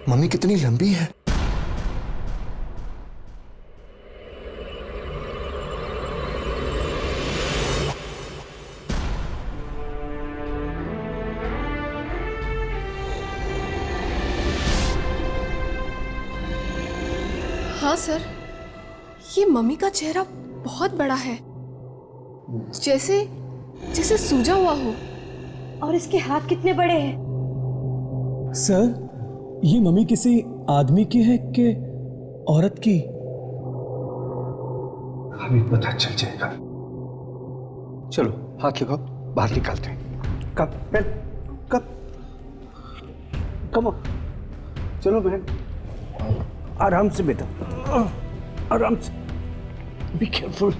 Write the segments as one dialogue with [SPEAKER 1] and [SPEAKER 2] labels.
[SPEAKER 1] Mummy कितनी लंबी है।
[SPEAKER 2] हाँ सर, ये मम्मी का चेहरा बहुत बड़ा है, जैसे जैसे सूजा हुआ हो।
[SPEAKER 3] और इसके हाथ कितने बड़े हैं?
[SPEAKER 4] सर, ये मम्मी किसी आदमी की है कि औरत की?
[SPEAKER 5] अभी पता चल जाएगा। चलो हाथ लगाओ, बाहर निकालते हैं। कब कब कम चलो बहन, आराम से बेटा, आराम से, be careful.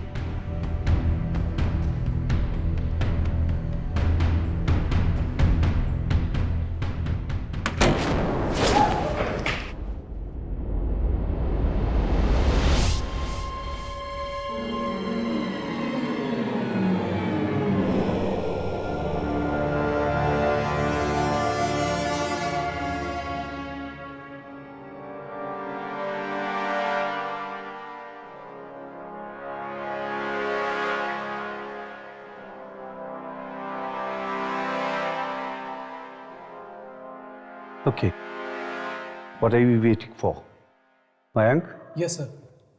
[SPEAKER 5] Okay. What are you waiting for? Mayank?
[SPEAKER 4] Yes sir.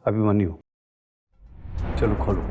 [SPEAKER 5] Abhimanyu, चलो खोलो।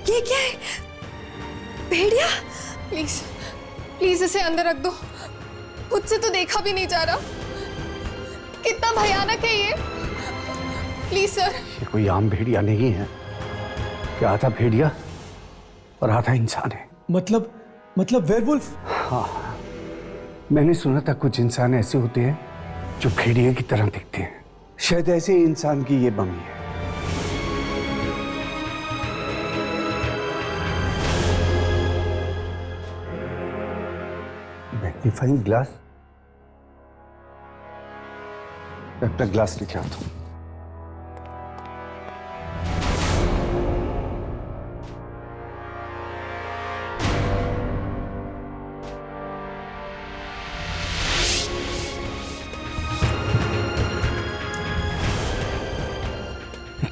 [SPEAKER 2] ये क्या है? भेड़िया? प्लीज प्लीज इसे अंदर रख दो, खुद से तो देखा भी नहीं जा रहा। कितना भयानक है ये। Please sir.
[SPEAKER 5] ये कोई आम भेड़िया नहीं है, ये आधा भेड़िया और आधा इंसान है।
[SPEAKER 4] मतलब वेयरवुल्फ?
[SPEAKER 5] हाँ, मैंने सुना था कुछ इंसान ऐसे होते हैं जो भेड़िया की तरह दिखते हैं। शायद ऐसे इंसान की ये मम्मी है। Magnifying glass? अपना ग्लास लेके आता हूं।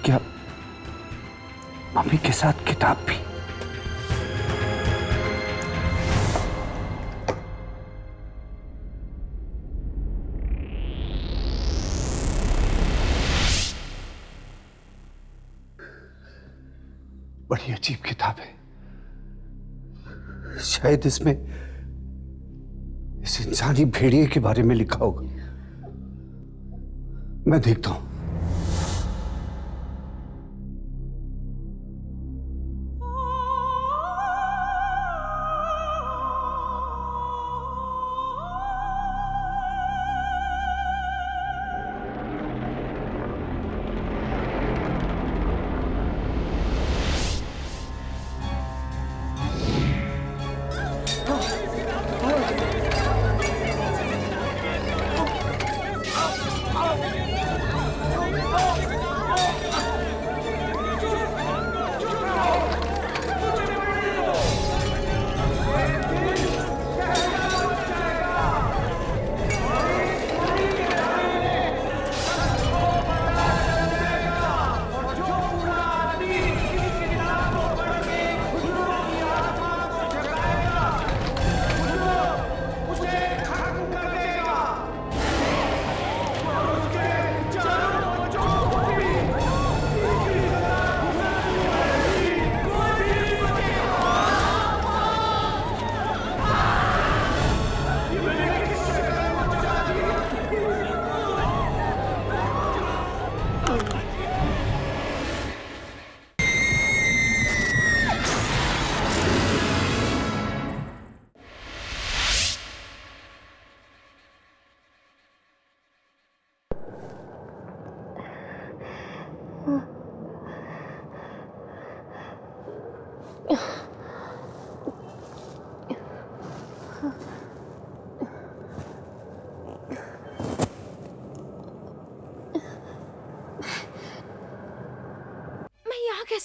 [SPEAKER 5] क्या मम्मी के साथ किताब भी? बड़ी अजीब किताब है। शायद इसमें इस इंसानी भेड़िए के बारे में लिखा होगा। मैं देखता हूं।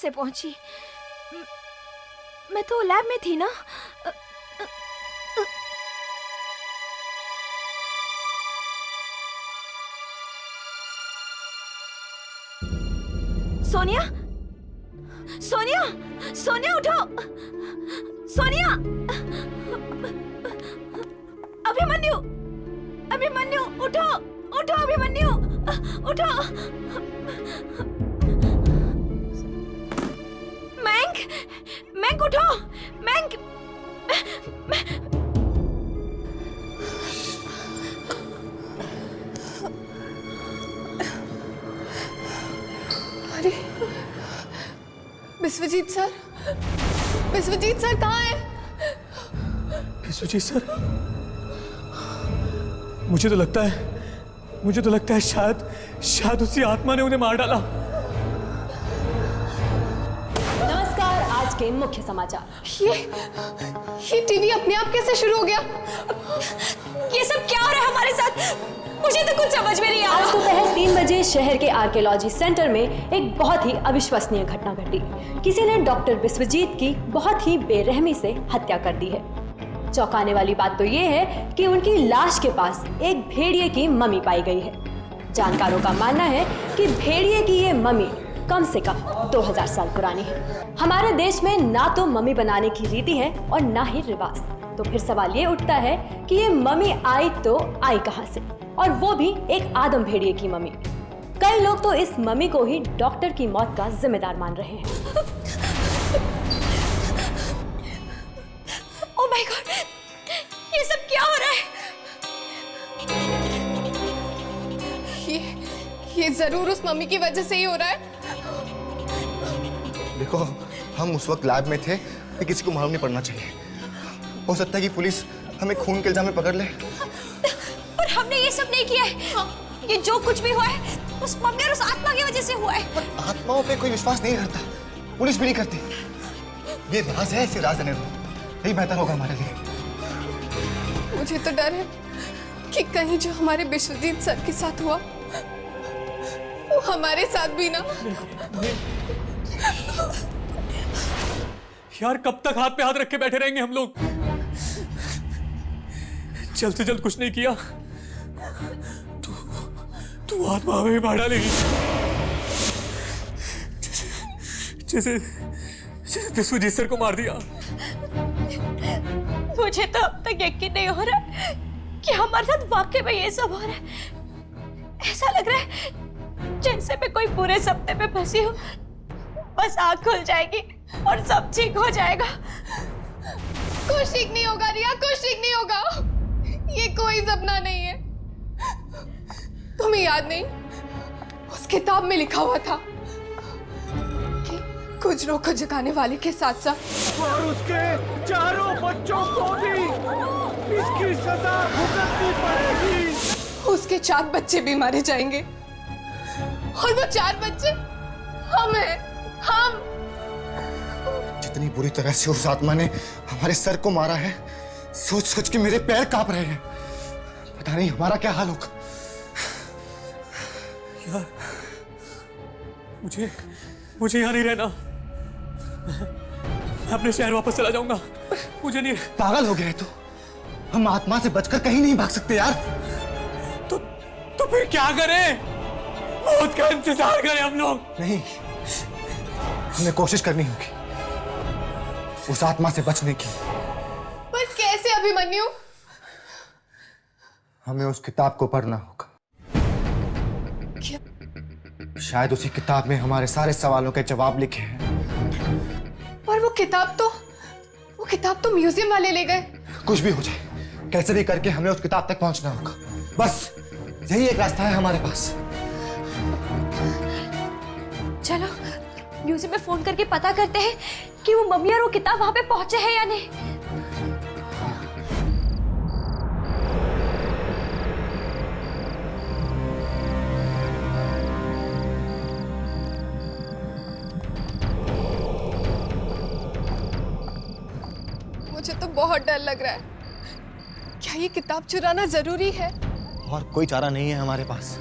[SPEAKER 3] कैसे पहुंची? मैं तो लैब में थी ना। सोनिया, सोनिया, सोनिया उठो, सोनिया, अभिमन्यु, अभिमन्यु उठो, उठो अभिमन्यु, उठो। मैंग, मैंग उठो, मैंग।
[SPEAKER 2] अरे विश्वजीत सर, विश्वजीत सर कहाँ हैं?
[SPEAKER 4] विश्वजीत सर, मुझे तो लगता है शायद उसी आत्मा ने उन्हें मार डाला।
[SPEAKER 3] नमस्कार, आज के मुख्य समाचार।
[SPEAKER 2] ये टीवी अपने आप कैसे शुरू हो गया?
[SPEAKER 3] ये सब क्या हो रहा है हमारे साथ? मुझे तो कुछ समझ में नहीं आ रहा। आज दोपहर 3 बजे शहर के आर्कियोलॉजी सेंटर में एक बहुत ही अविश्वसनीय घटना घटी। किसी ने डॉक्टर विश्वजीत की बहुत ही बेरहमी से हत्या कर दी है। चौंकाने वाली बात तो ये है कि उनकी लाश के पास एक भेड़िए की मम्मी पाई गई है। जानकारों का मानना है कि भेड़िए की ये मम्मी कम से कम 2000 साल पुरानी है। हमारे देश में ना तो मम्मी बनाने की रीति है और ना ही रिवाज। तो फिर सवाल ये उठता है कि ये मम्मी आई तो आई कहां से, और वो भी एक आदम भेड़िए की मम्मी। कई लोग तो इस मम्मी को ही डॉक्टर की मौत का जिम्मेदार मान रहे हैं। ओह माय गॉड, ये सब क्या हो रहा है?
[SPEAKER 2] ये जरूर उस मम्मी की वजह से ही हो रहा है।
[SPEAKER 1] देखो, हम उस वक्त लैब में थे, ये किसी को मालूम नहीं पड़ना चाहिए। हो सकता है कि पुलिस हमें खून के इल्जाम में पकड़ ले।
[SPEAKER 3] पर हमने ये सब नहीं किया है। ये जो कुछ भी हुआ है उस मम्मी और उस आत्मा की वजह से हुआ है।
[SPEAKER 1] पर आत्माओं पे कोई विश्वास नहीं करता, पुलिस भी नहीं करती। ये राज है, इसे राज रहने दो, यही बेहतर होगा हमारे लिए।
[SPEAKER 2] मुझे तो डर है कि कहीं जो हमारे विश्वजीत सर के साथ हुआ वो हमारे साथ भी ना।
[SPEAKER 4] यार, कब तक हाथ पे हाथ रख के बैठे रहेंगे हम लोग? जल्द से जल्द कुछ नहीं किया तू आत्मा हमें मार डालेगी, जैसे विश्वजीत सर को मार दिया।
[SPEAKER 3] मुझे तो अब तक यकीन नहीं हो रहा कि हमारे साथ वाकई में ये सब हो रहा है। ऐसा लग रहा है जैसे मैं कोई बुरे सपने में फंसी हूँ। बस आँख खुल जाएगी और सब ठीक हो जाएगा।
[SPEAKER 2] कुछ ठीक नहीं होगा रिया, कुछ ठीक नहीं होगा। ये कोई सपना नहीं है। तुम्हें याद नहीं, उस किताब में लिखा हुआ था कि गुजरों को जगाने वाले के साथ साथ
[SPEAKER 5] और उसके चारों बच्चों को भी इसकी सजा भुगतनी पड़ेगी।
[SPEAKER 2] उसके 4 बच्चे भी मारे जाएंगे और वो 4 बच्चे हम हैं, हम।
[SPEAKER 1] जितनी बुरी तरह से उस आत्मा ने हमारे सर को मारा है, सोच सोच के मेरे पैर कांप रहे हैं। पता नहीं हमारा क्या हाल होगा।
[SPEAKER 4] यार, मुझे यहाँ नहीं रहना। मैं अपने शहर वापस चला जाऊंगा। मुझे नहीं।
[SPEAKER 1] पागल हो गया है तू? हम आत्मा से बचकर कहीं नहीं भाग सकते यार।
[SPEAKER 4] तो फिर क्या करें? मौत का इंतजार करें हम लोग?
[SPEAKER 1] नहीं, हमें कोशिश करनी होगी उस आत्मा से बचने की।
[SPEAKER 2] पर कैसे अभिमन्यु?
[SPEAKER 1] हमें उस किताब को पढ़ना होगा।
[SPEAKER 2] क्या?
[SPEAKER 1] शायद उसी किताब में हमारे सारे सवालों के जवाब लिखे हैं।
[SPEAKER 2] पर वो किताब तो म्यूजियम वाले ले गए।
[SPEAKER 1] कुछ भी हो जाए, कैसे भी करके हमें उस किताब तक पहुंचना होगा। बस यही एक रास्ता है हमारे पास।
[SPEAKER 3] चलो म्यूजियम में फोन करके पता करते हैं कि वो मम्मी और वो किताब वहां पे पहुंचे हैं या नहीं।
[SPEAKER 2] मुझे तो बहुत डर लग रहा है। क्या ये किताब चुराना जरूरी है?
[SPEAKER 1] और कोई चारा नहीं है हमारे पास।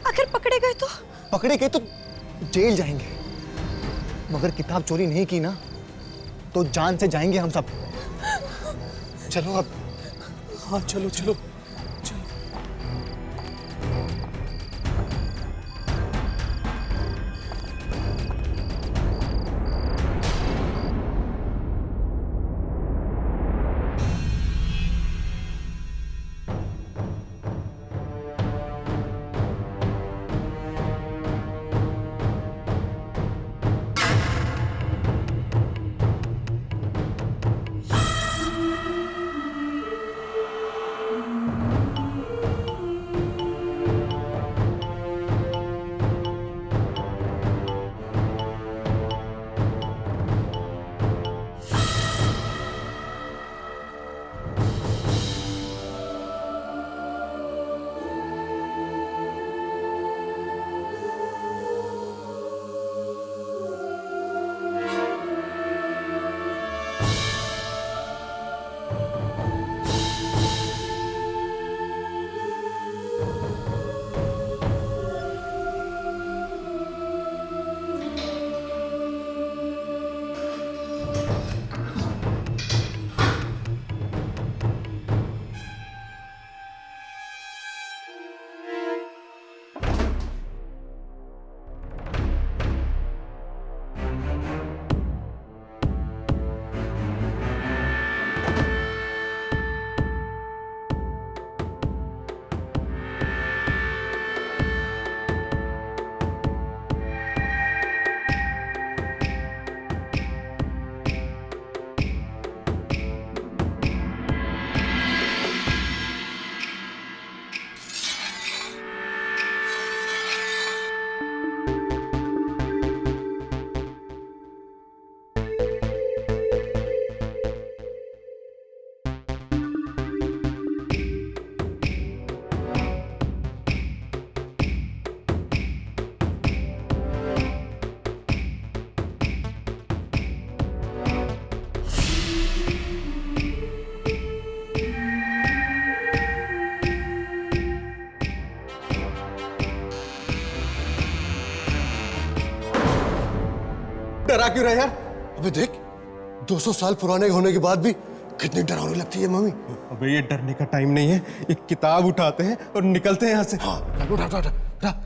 [SPEAKER 3] अगर पकड़े गए तो?
[SPEAKER 1] पकड़े गए तो जेल जाएंगे, मगर किताब चोरी नहीं की ना तो जान से जाएंगे हम सब। चलो अब।
[SPEAKER 4] हाँ चलो चलो।
[SPEAKER 6] डरा क्यों रहा यार? अबे देख, 200 साल पुराने होने के बाद भी कितनी डरावनी लगती है मम्मी।
[SPEAKER 7] अबे ये डरने का टाइम नहीं है, ये किताब उठाते हैं और निकलते हैं यहाँ से।
[SPEAKER 6] हाँ उठा उठा उठा उठा।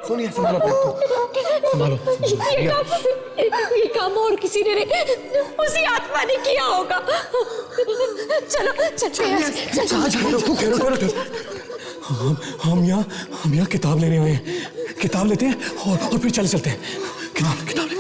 [SPEAKER 1] सोनिया संभालो अपने आप को, संभालो।
[SPEAKER 3] ये काम और किसी ने नहीं, उसी आत्मा ने किया होगा। चलो
[SPEAKER 4] हम यहाँ किताब लेने आए हैं। किताब लेते हैं और फिर चलते हैं। किताब ले।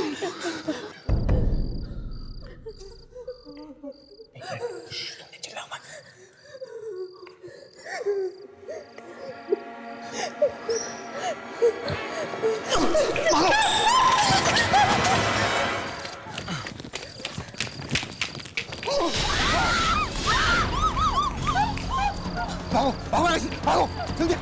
[SPEAKER 1] भागो भागो ऐसे, भागो जल्दी।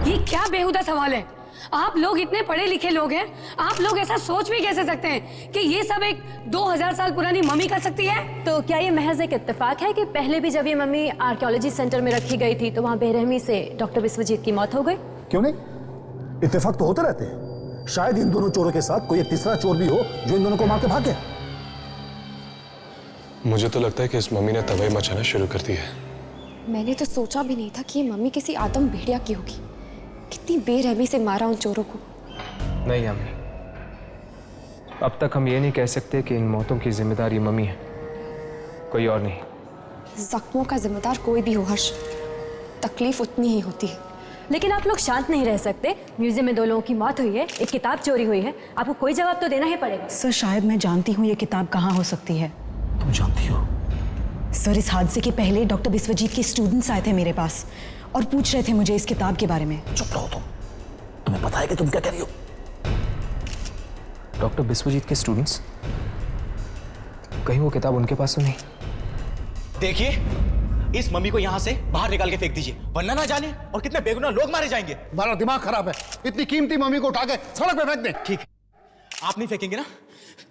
[SPEAKER 8] ये क्या बेहुदा सवाल है? आप लोग इतने पढ़े लिखे लोग हैं, आप लोग ऐसा सोच भी कैसे सकते हैं कि ये सब एक 2000 साल पुरानी मम्मी कर सकती है?
[SPEAKER 3] तो क्या ये महज एक इत्तेफाक है कि पहले भी जब ये मम्मी आर्कियोलॉजी सेंटर में रखी गई थी तो वहाँ बेरहमी से डॉक्टर विश्वजीत की मौत हो गई?
[SPEAKER 6] क्यों नहीं, इत्तेफाक तो होते रहते हैं।
[SPEAKER 9] शायद इन दोनों चोरों के साथ कोई एक तीसरा चोर भी हो जो इन दोनों को मार के भागे।
[SPEAKER 7] मुझे तो लगता है कि इस मम्मी ने तबाही मचाना शुरू कर दी है।
[SPEAKER 2] मैंने तो सोचा भी नहीं था कि ये मम्मी किसी आदम भेड़िया की होगी। कितनी बेरहमी से मारा उन चोरों को।
[SPEAKER 10] नहीं अम्मी, अब तक हम ये नहीं कह सकते कि इन मौतों की जिम्मेदारी मम्मी है, कोई और नहीं।
[SPEAKER 2] जख्मों का जिम्मेदार कोई भी हो हर्ष, तकलीफ उतनी ही होती है।
[SPEAKER 3] लेकिन आप लोग शांत नहीं रह सकते। म्यूजियम में 2 लोगों की मौत हुई है, एक किताब चोरी हुई है, आपको कोई जवाब तो देना ही पड़ेगा।
[SPEAKER 11] सर शायद मैं जानती हूँ ये किताब कहाँ हो सकती है।
[SPEAKER 9] तुम जानती हो?
[SPEAKER 11] सर इस हादसे के पहले डॉक्टर बिस्वजीत के स्टूडेंट्स आए थे मेरे पास और पूछ रहे थे मुझे इस किताब के बारे में।
[SPEAKER 9] चुप रहो तुम, तुम्हें पता है कि तुम क्या कह रही हो?
[SPEAKER 10] डॉक्टर बिस्वजीत के स्टूडेंट्स? कहीं वो किताब उनके पास तो नहीं?
[SPEAKER 12] देखिए, इस मम्मी को यहाँ से बाहर निकाल के फेंक दीजिए, वरना ना जाने और कितने बेगुनाह लोग मारे जाएंगे।
[SPEAKER 9] तुम्हारा दिमाग खराब है, इतनी कीमती मम्मी को उठा के सड़क पे फेंक दे।
[SPEAKER 12] ठीक है, आप नहीं फेंकेंगे ना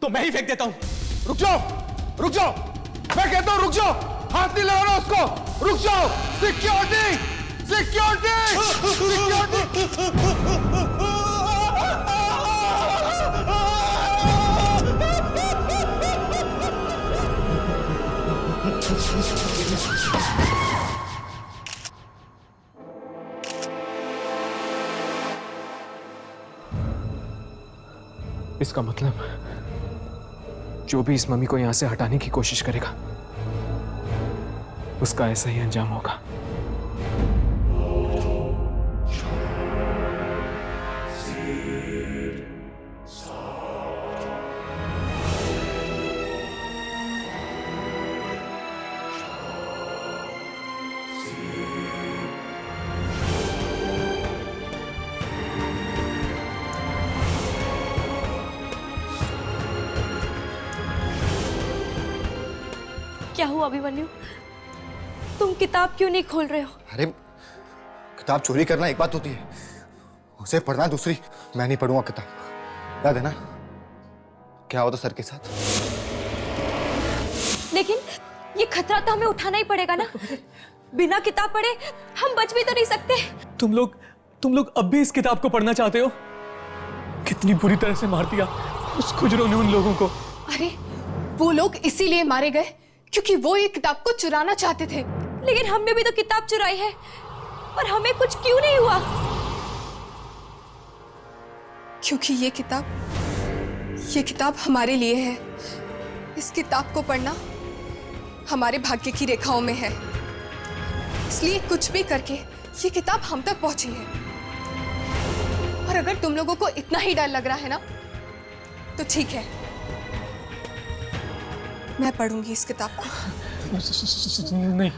[SPEAKER 12] तो मैं ही फेंक देता हूँ।
[SPEAKER 9] रुक जाओ, रुक जाओ, मैं कहता हूँ रुक जाओ, हाथ नहीं लगाना उसको, रुक जाओ। Security, security, security.
[SPEAKER 10] इसका मतलब जो भी इस मम्मी को यहां से हटाने की कोशिश करेगा उसका ऐसा ही अंजाम होगा।
[SPEAKER 3] क्या हुआ अभिमन्यु? तुम किताब क्यों नहीं खोल रहे हो?
[SPEAKER 1] अरे किताब चोरी करना एक बात होती है, उसे पढ़ना दूसरी। मैं नहीं पढ़ूंगा किताब, याद है ना क्या हुआ था सर के साथ?
[SPEAKER 3] लेकिन ये खतरा तो हमें उठाना ही पड़ेगा ना। बिना किताब पढ़े हम बच भी तो नहीं सकते।
[SPEAKER 4] तुम लोग अब भी इस किताब को पढ़ना चाहते हो? कितनी बुरी तरह से मार दिया उस खुजरों ने उन लोगों को।
[SPEAKER 2] अरे वो लोग इसीलिए मारे गए क्योंकि वो ये किताब को चुराना चाहते थे।
[SPEAKER 3] लेकिन हमने भी तो किताब चुराई है और हमें कुछ क्यों नहीं हुआ?
[SPEAKER 2] क्योंकि ये किताब हमारे लिए है। इस किताब को पढ़ना हमारे भाग्य की रेखाओं में है, इसलिए कुछ भी करके ये किताब हम तक पहुंची है। और अगर तुम लोगों को इतना ही डर लग रहा है ना तो ठीक है, मैं पढ़ूंगी इस किताब को।
[SPEAKER 4] नहीं,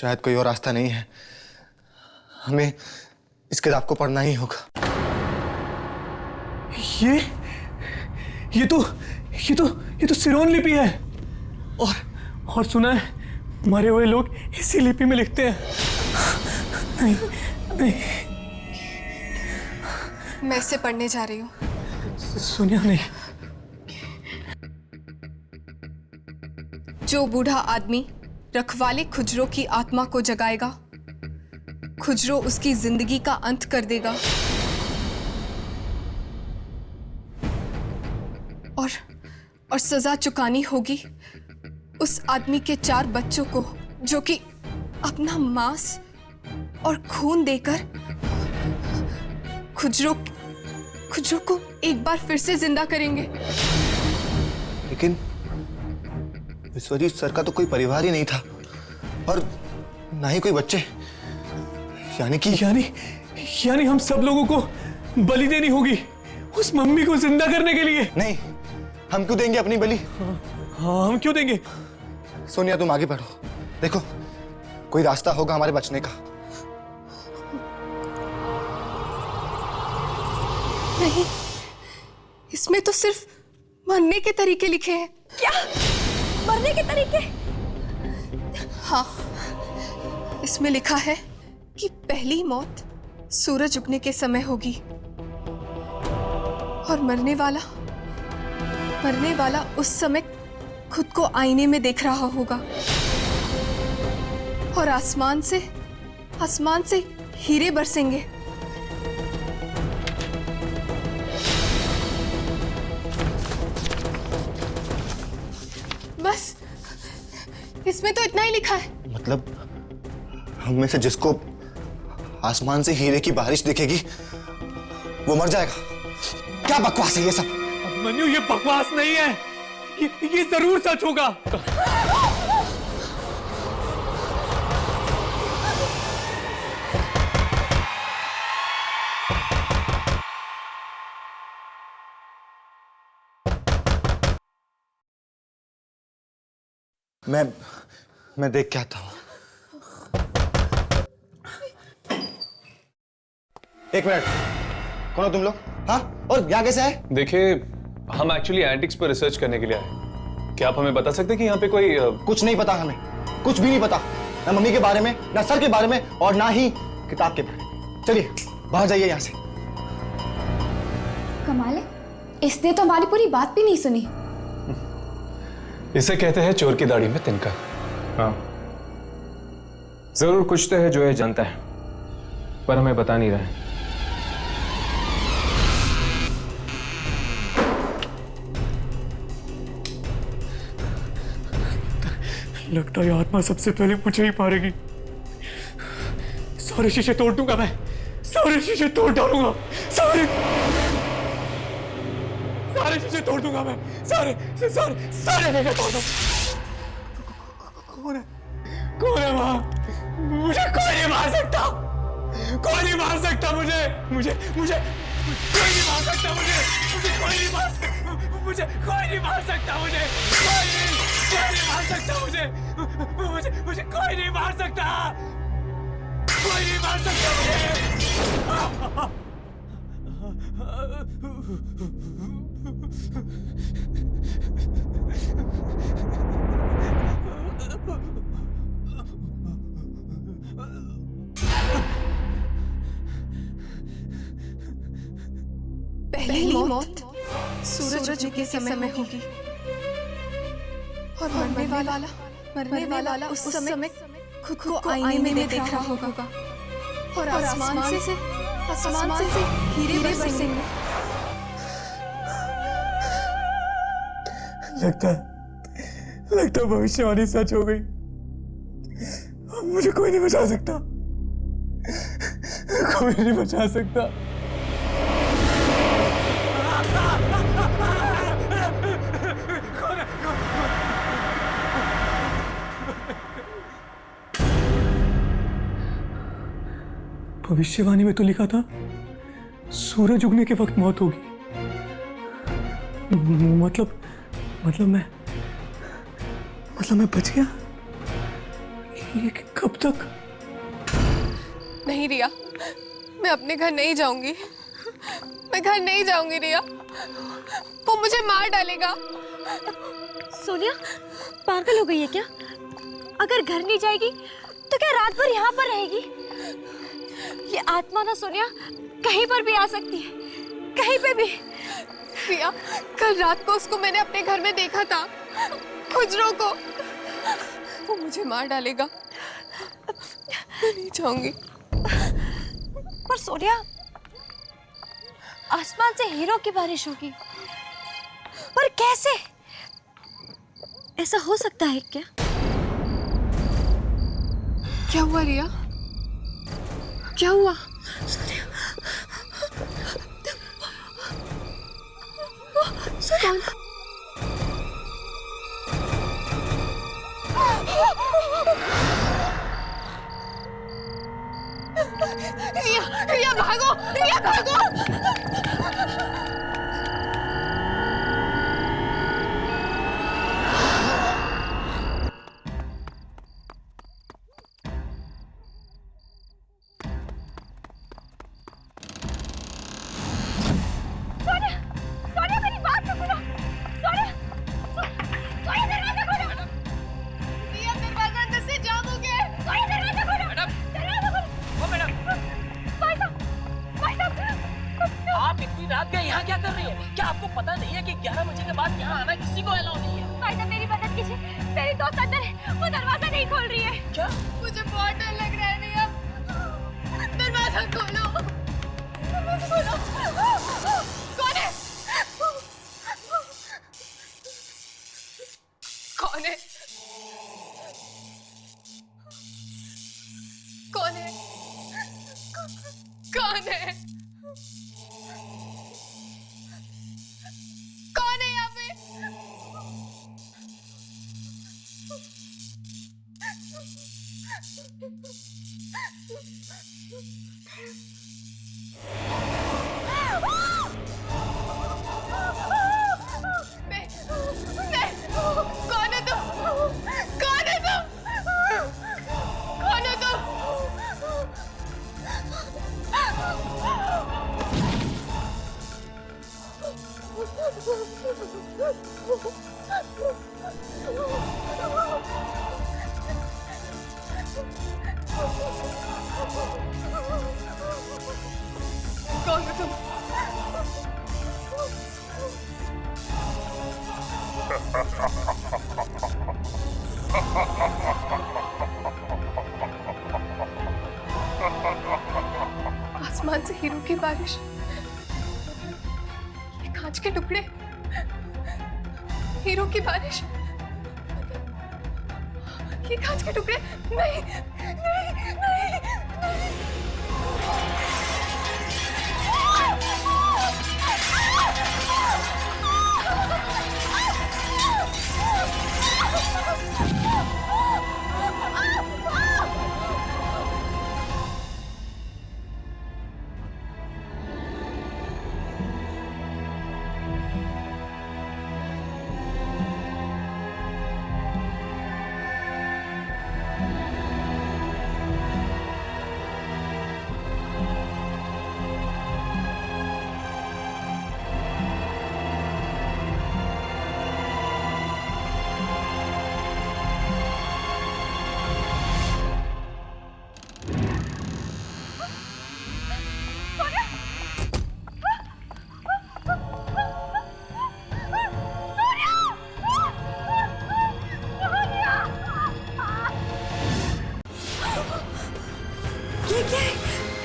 [SPEAKER 1] शायद कोई और रास्ता नहीं है, हमें इस किताब को पढ़ना ही होगा।
[SPEAKER 4] ये तो सिरोन लिपि है। और सुना है मरे हुए लोग इसी लिपि में लिखते हैं। नहीं नहीं,
[SPEAKER 2] मैं इसे पढ़ने जा रही हूँ।
[SPEAKER 4] सुनिया नहीं।
[SPEAKER 2] जो बूढ़ा आदमी रखवाले खुजरो की आत्मा को जगाएगा, खुजरो उसकी जिंदगी का अंत कर देगा। और सजा चुकानी होगी उस आदमी के 4 बच्चों को जो कि अपना मांस और खून देकर खुजरो को एक बार फिर से जिंदा करेंगे।
[SPEAKER 1] लेकिन विश्वजीत सर का तो कोई परिवार ही नहीं था और ना ही कोई बच्चे।
[SPEAKER 4] यानी हम सब लोगों को बलि देनी होगी उस मम्मी को जिंदा करने के लिए।
[SPEAKER 1] नहीं, हम क्यों देंगे अपनी बलि?
[SPEAKER 4] हाँ, हम क्यों देंगे?
[SPEAKER 1] सोनिया तुम आगे बढ़ो, देखो कोई रास्ता होगा हमारे बचने का।
[SPEAKER 2] नहीं, इसमें तो सिर्फ मरने के तरीके लिखे हैं।
[SPEAKER 3] क्या? मरने के तरीके?
[SPEAKER 2] हाँ, इसमें लिखा है कि पहली मौत सूरज उगने के समय होगी और मरने वाला उस समय खुद को आईने में देख रहा होगा और आसमान से हीरे बरसेंगे। बस इसमें तो इतना ही लिखा है।
[SPEAKER 1] मतलब हम में से जिसको आसमान से हीरे की बारिश दिखेगी वो मर जाएगा? क्या बकवास है ये सब?
[SPEAKER 4] मनु, ये बकवास नहीं है, ये जरूर सच होगा।
[SPEAKER 1] मैं देख के आता हूं। एक मिनट, कौन हो तुम लोग? हाँ, और यहाँ कैसे आए?
[SPEAKER 4] देखिए, हम एक्चुअली एंटिक्स पर रिसर्च करने के लिए आए। क्या आप हमें बता सकते हैं कि यहाँ पे कोई
[SPEAKER 1] कुछ नहीं पता, हमें कुछ भी नहीं पता, ना मम्मी के बारे में, ना सर के बारे में, और ना ही किताब के बारे में। चलिए बाहर जाइए यहाँ से।
[SPEAKER 13] कमाल है, इसने तो हमारी पूरी बात भी नहीं सुनी।
[SPEAKER 4] इसे कहते हैं चोर की दाढ़ी में तिनका।
[SPEAKER 10] हाँ, जरूर कुछ तो है जो ये जानता है, पर हमें बता नहीं रहा है।
[SPEAKER 4] लगता है आत्मा सबसे पहले मुझे ही मारेगी। सारे शीशे तोड़ दूंगा मैं, सारे शीशे तोड़ डालूंगा, सारे शीशे तोड़ दूंगा मैं, सारे शीशे तोड़ दूंगा। कौन है वहां? मुझे कोई नहीं मार सकता, कोई नहीं मार सकता मुझे कोई नहीं मार सकता, मुझे कोई नहीं मार सकता, मुझे कोई नहीं मार सकता, मुझे कोई नहीं मार सकता, मुझे कोई नहीं मार सकता, कोई नहीं मार सकता मुझे।
[SPEAKER 2] पहली मौत सूरज उगने के समय होगी और मरने वाला उस समय खुद को आईने में देख रहा होगा और आसमान से हीरे बरसेंगे।
[SPEAKER 4] लगता भविष्यवाणी सच हो गई। मुझे कोई नहीं बचा सकता, कोई नहीं बचा सकता। भविष्यवाणी में तो लिखा था सूरज उगने के वक्त मौत होगी। मतलब मैं बच गया? ये कब
[SPEAKER 5] तक?
[SPEAKER 2] नहीं रिया, मैं अपने घर नहीं जाऊंगी। मैं घर नहीं जाऊंगी रिया, वो मुझे मार डालेगा।
[SPEAKER 3] सोनिया पागल हो गई है क्या? अगर घर नहीं जाएगी तो क्या रात भर यहाँ पर रहेगी? ये आत्मा ना सोनिया कहीं पर भी आ सकती है, कहीं पे भी।
[SPEAKER 2] रिया, कल रात को उसको मैंने अपने घर में देखा था, खुजरों को। वो मुझे मार डालेगा। मैं नहीं जाऊंगी।
[SPEAKER 3] पर सोनिया, आसमान से हीरो की बारिश होगी, पर कैसे? ऐसा हो सकता है क्या?
[SPEAKER 2] क्या हुआ रिया? क्या हुआ? कौन? रिया, रिया भागो, रिया भागो।
[SPEAKER 12] यहाँ क्या कर रही है? क्या आपको पता नहीं है कि 11 बजे के बाद यहाँ आना किसी को अलाउ नहीं है?
[SPEAKER 3] भाई साहब मेरी मदद कीजिए, मेरी दोस्त अंदर है, वो दरवाजा नहीं खोल रही है।
[SPEAKER 12] क्या?
[SPEAKER 2] मुझे बहुत डर लग रहा है रिया, दरवाजा खोलो, दरवाजा खोलो। कौन है? कौन है? कौन है? कौन है? कौन है यहाँ पे? कौन है तुम? कौन है तुम? कौन है तुम? कौन है तुम? आसमान से हीरो की बारिश, ये कांच के टुकड़े, हीरो की बारिश, ये कांच के टुकड़े। नहीं नहीं नहीं नहीं।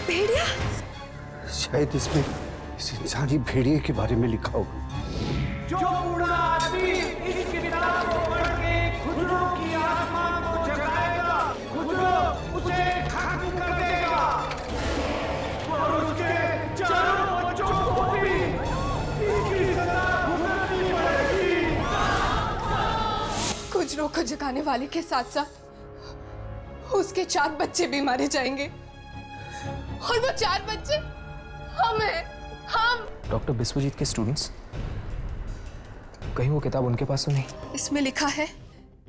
[SPEAKER 2] भेड़िया?
[SPEAKER 5] शायद इसमें इस इंसानी भेड़िए के बारे में लिखा होगा।
[SPEAKER 4] जो बूढ़ा आदमी इस किताब को पढ़ के खुजरों की आत्मा को जगाएगा, खुजरों उसे खत्म कर देगा और उसके चारों बच्चों को भी इसकी सजा भुगतनी पड़ेगी।
[SPEAKER 2] खुजरों को जगाने वाले के साथ साथ उसके 4 बच्चे भी मारे जाएंगे, और वो 4 बच्चे हम हैं, हम।
[SPEAKER 10] डॉक्टर बिस्वजीत के स्टूडेंट्स, कहीं वो किताब उनके पास तो नहीं?
[SPEAKER 2] इसमें लिखा है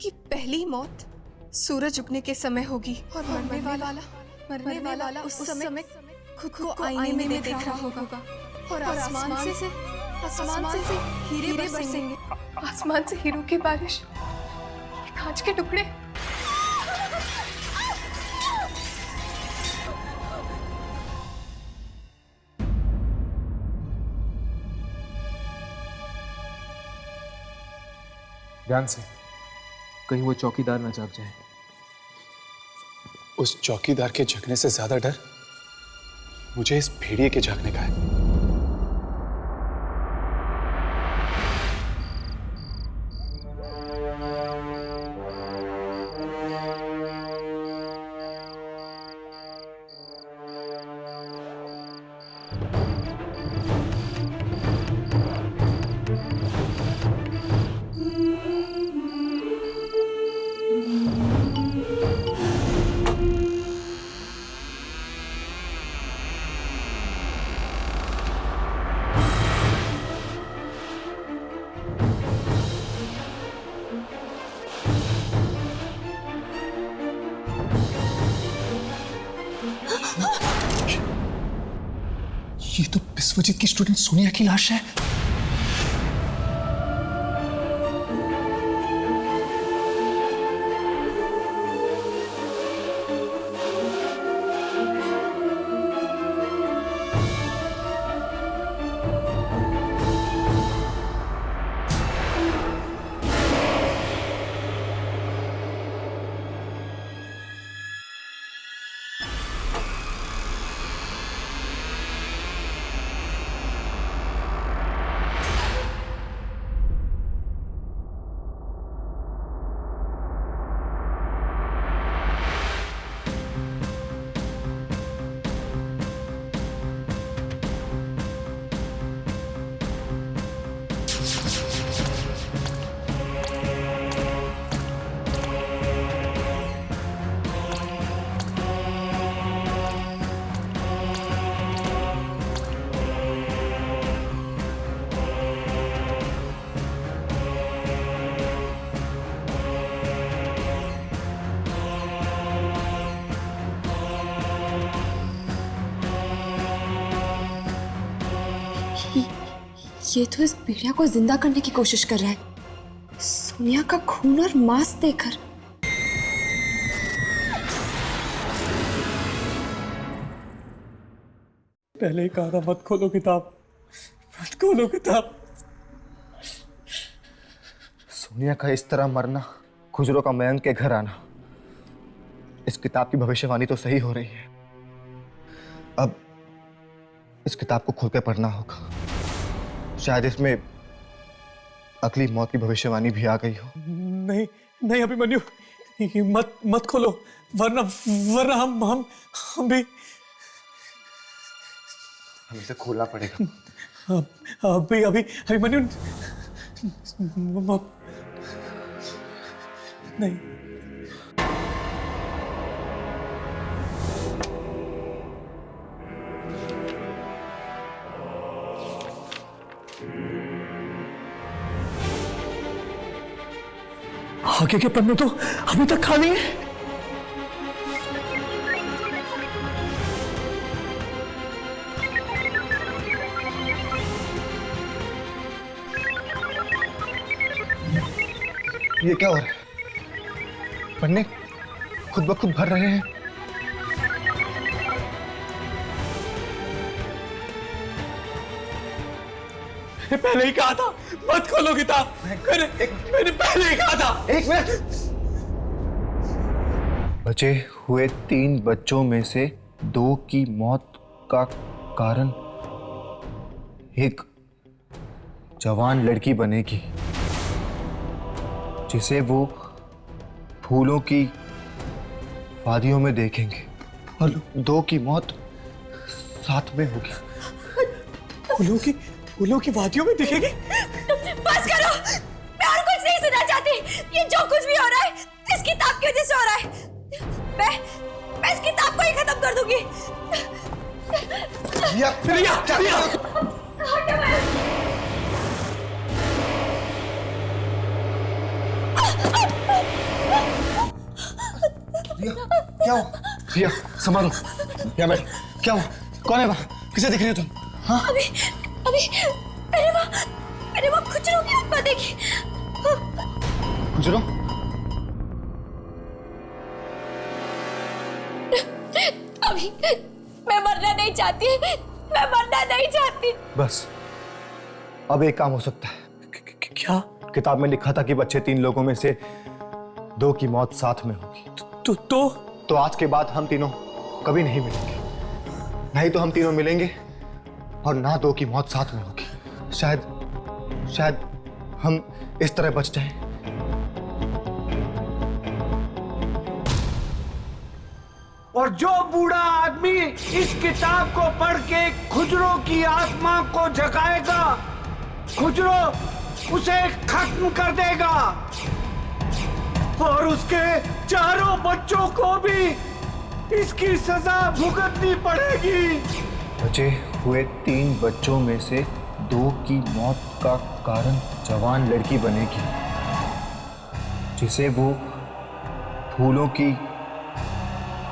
[SPEAKER 2] कि पहली मौत सूरज उगने के समय होगी और मरने वाला उस समय खुद को आईने में देख रहा होगा और आसमान से हीरे बरसेंगे। आसमान से हीरों की बारिश, कांच के टुकड़े।
[SPEAKER 10] ध्यान से, कहीं वो चौकीदार ना जाग जाए।
[SPEAKER 14] उस चौकीदार के जगने से ज्यादा डर मुझे इस भेड़िए के जागने का है।
[SPEAKER 6] ये तो विश्वजीत की स्टूडेंट सोनिया की लाश है।
[SPEAKER 13] ये तो इस भेड़िया को जिंदा करने की कोशिश कर रहा है, सोनिया का खून और मांस देकर।
[SPEAKER 4] पहले ही कहा था मत खोलो किताब, मत खोलो किताब।
[SPEAKER 1] सोनिया का इस तरह मरना, खुजरों का मयंक के घर आना, इस किताब की भविष्यवाणी तो सही हो रही है। अब इस किताब को खोल के पढ़ना होगा, शायद इसमें अगली मौत की भविष्यवाणी भी आ गई हो।
[SPEAKER 4] नहीं नहीं अभिमन्यु, ये मत खोलो, वरना हम भी
[SPEAKER 1] हमें इसे खोलना पड़ेगा।
[SPEAKER 4] अभी अभिमन्यु नहीं। आगे के पन्ने तो अभी तक खाली है।
[SPEAKER 1] ये क्या हो रहा है? पन्ने खुद ब खुद भर रहे हैं।
[SPEAKER 4] मैंने पहले ही कहा था मत खोलो किताब। मैंने पहले ही कहा था।
[SPEAKER 1] एक मिनट। बचे हुए 3 बच्चों में से 2 की मौत का कारण एक जवान लड़की बनेगी, जिसे वो फूलों की वादियों में देखेंगे, और 2 की मौत साथ में होगी।
[SPEAKER 4] फूलों की वादियों में दिखेगी।
[SPEAKER 3] बस करो, मैं और कुछ नहीं सुनना चाहती। ये जो कुछ भी हो रहा है इस किताब की वजह से हो रहा है। मैं इस किताब को ही खत्म कर दूंगी।
[SPEAKER 1] क्या हो? प्रिया संभालो। प्रिया मैडम क्या हुआ? कौन है वहाँ? किसे दिख रही हो तुम? हाँ?
[SPEAKER 3] अभी मेरे वहाँ खुजरों की आत्मा देखी।
[SPEAKER 1] खुजरो?
[SPEAKER 3] अभी मैं मरना नहीं चाहती, मैं मरना नहीं चाहती।
[SPEAKER 1] बस अब एक काम हो सकता है।
[SPEAKER 12] क्या?
[SPEAKER 1] किताब में लिखा था कि बच्चे 3 लोगों में से 2 की मौत साथ में होगी। तो आज के बाद हम तीनों कभी नहीं मिलेंगे। नहीं तो हम तीनों मिलेंगे और ना 2 की मौत साथ में होगी। शायद हम इस तरह बच जाएं।
[SPEAKER 5] और जो बूढ़ा आदमी इस किताब को पढ़ के खुजरों की आत्मा को जगाएगा, खुजरो उसे खत्म कर देगा और उसके चारों बच्चों को भी इसकी सजा भुगतनी पड़ेगी।
[SPEAKER 1] बचे हुए 3 बच्चों में से 2 की मौत का कारण जवान लड़की बनेगी, जिसे वो फूलों की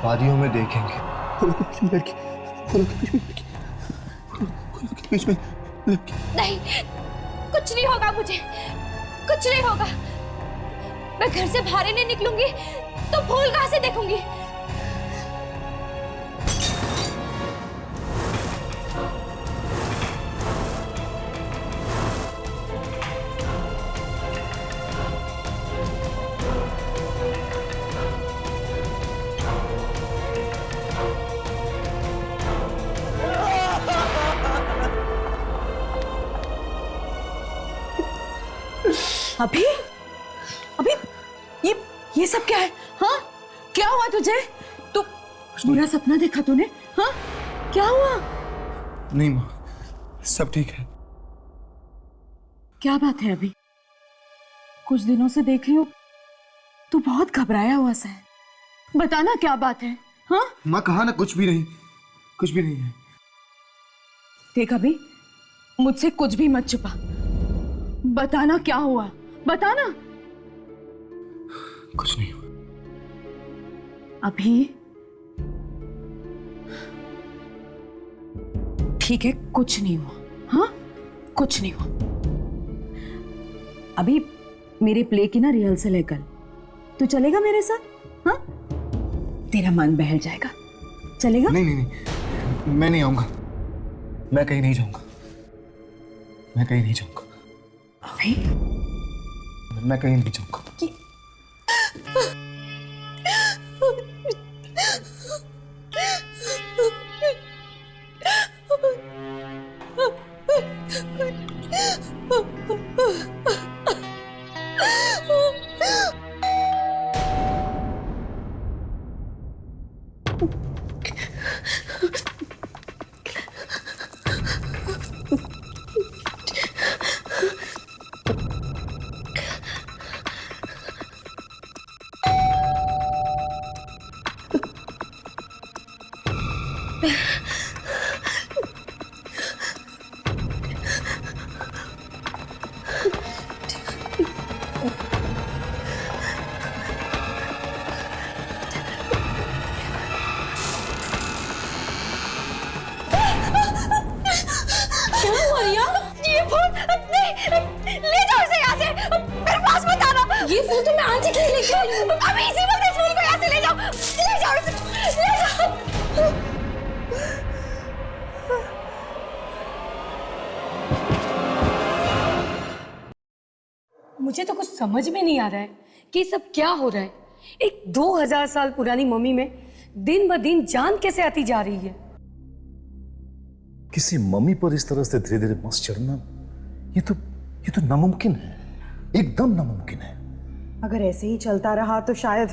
[SPEAKER 1] वादियों में देखेंगे। फूलों के बीच में लड़की।
[SPEAKER 3] नहीं, कुछ नहीं होगा मुझे, कुछ नहीं होगा। मैं घर से बाहर ही नहीं निकलूंगी तो फूल कहां से देखूंगी?
[SPEAKER 11] अभी ये सब क्या है? हाँ, क्या हुआ तुझे? तू बुरा सपना देखा तूने? हाँ, क्या हुआ?
[SPEAKER 1] नहीं माँ, सब ठीक है।
[SPEAKER 11] क्या बात है? अभी कुछ दिनों से देख रही हूँ तू बहुत घबराया हुआ सा है। बताना क्या बात है? हाँ
[SPEAKER 1] माँ कहा ना, कुछ भी नहीं है।
[SPEAKER 11] देख अभी, मुझसे कुछ भी मत छुपा। बताना क्या हुआ, बताना।
[SPEAKER 1] कुछ नहीं हुआ।
[SPEAKER 11] अभी ठीक है, कुछ नहीं हुआ। हाँ, कुछ नहीं हुआ। अभी मेरे प्ले की ना रिहर्सल है कल, तू चलेगा मेरे साथ? हाँ, तेरा मन बहल जाएगा। चलेगा?
[SPEAKER 1] नहीं, मैं नहीं आऊंगा। मैं कहीं नहीं जाऊंगा।
[SPEAKER 11] अभी
[SPEAKER 1] मैं कहीं नहीं जाऊंगा।
[SPEAKER 3] ये फूल तो मैं आज ही खरीद लेके आई हूँ। अभी इसी वक्त इस फूल को यहाँ से ले जाओ इसे, ले जाओ।
[SPEAKER 8] मुझे तो कुछ समझ में नहीं आ रहा है कि सब क्या हो रहा है। एक 2000 साल पुरानी मम्मी में दिन ब दिन जान कैसे आती जा रही है।
[SPEAKER 15] किसी मम्मी पर इस तरह से धीरे धीरे मस चढ़ना, ये तो नामुमकिन है, एकदम नामुमकिन है।
[SPEAKER 11] अगर ऐसे ही चलता रहा तो शायद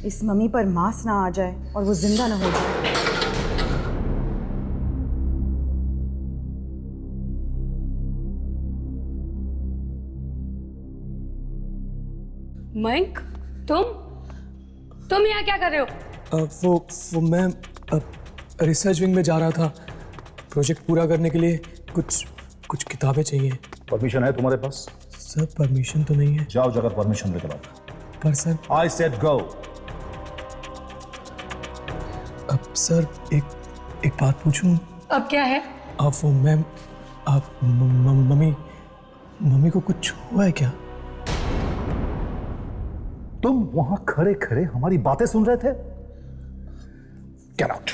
[SPEAKER 11] इस मम्मी पर मांस ना आ जाए और वो जिंदा ना हो जाए।
[SPEAKER 8] मयंक, तुम यहाँ क्या कर रहे हो?
[SPEAKER 14] वो मैं रिसर्च विंग में जा रहा था। प्रोजेक्ट पूरा करने के लिए कुछ किताबें चाहिए।
[SPEAKER 15] परमिशन है तुम्हारे पास?
[SPEAKER 14] सर परमिशन तो नहीं है।
[SPEAKER 15] जाओ, जगह परमिशन लेकर आओ।
[SPEAKER 14] पर sir
[SPEAKER 15] I said go.
[SPEAKER 14] Sir एक बात पूछूं?
[SPEAKER 8] अब क्या है?
[SPEAKER 14] आप वो मैम, आप मम्मी को कुछ हुआ है क्या?
[SPEAKER 15] तुम वहां खड़े खड़े हमारी बातें सुन रहे थे? Get out.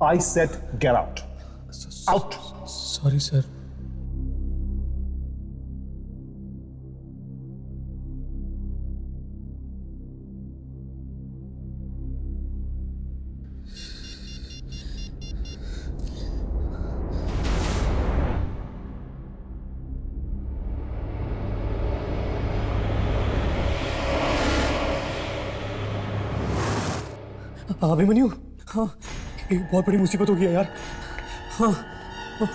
[SPEAKER 15] I said get out. Out.
[SPEAKER 14] Sorry sir. Abhimanyu, हाँ, एक बहुत बड़ी मुसीबत हो गई है यार। हाँ, हाँ।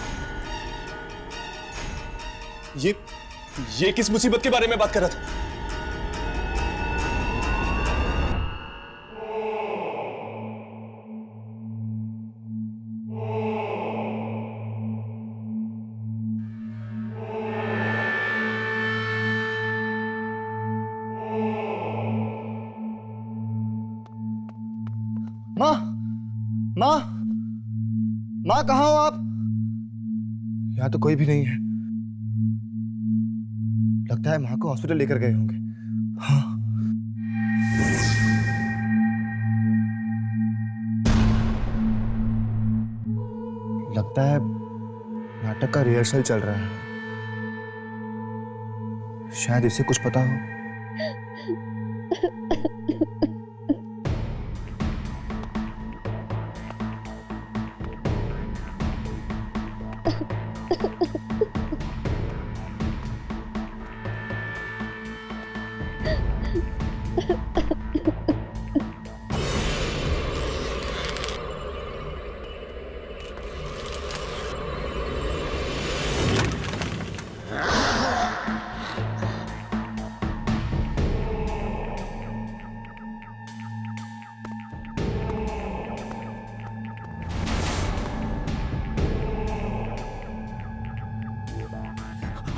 [SPEAKER 4] ये किस मुसीबत के बारे में बात कर रहा था?
[SPEAKER 1] माँ, माँ, माँ कहाँ हो आप? यहाँ तो कोई भी नहीं है। लगता है माँ को हॉस्पिटल लेकर गए होंगे। हाँ। लगता है नाटक का रिहर्सल चल रहा है। शायद इसे कुछ पता हो।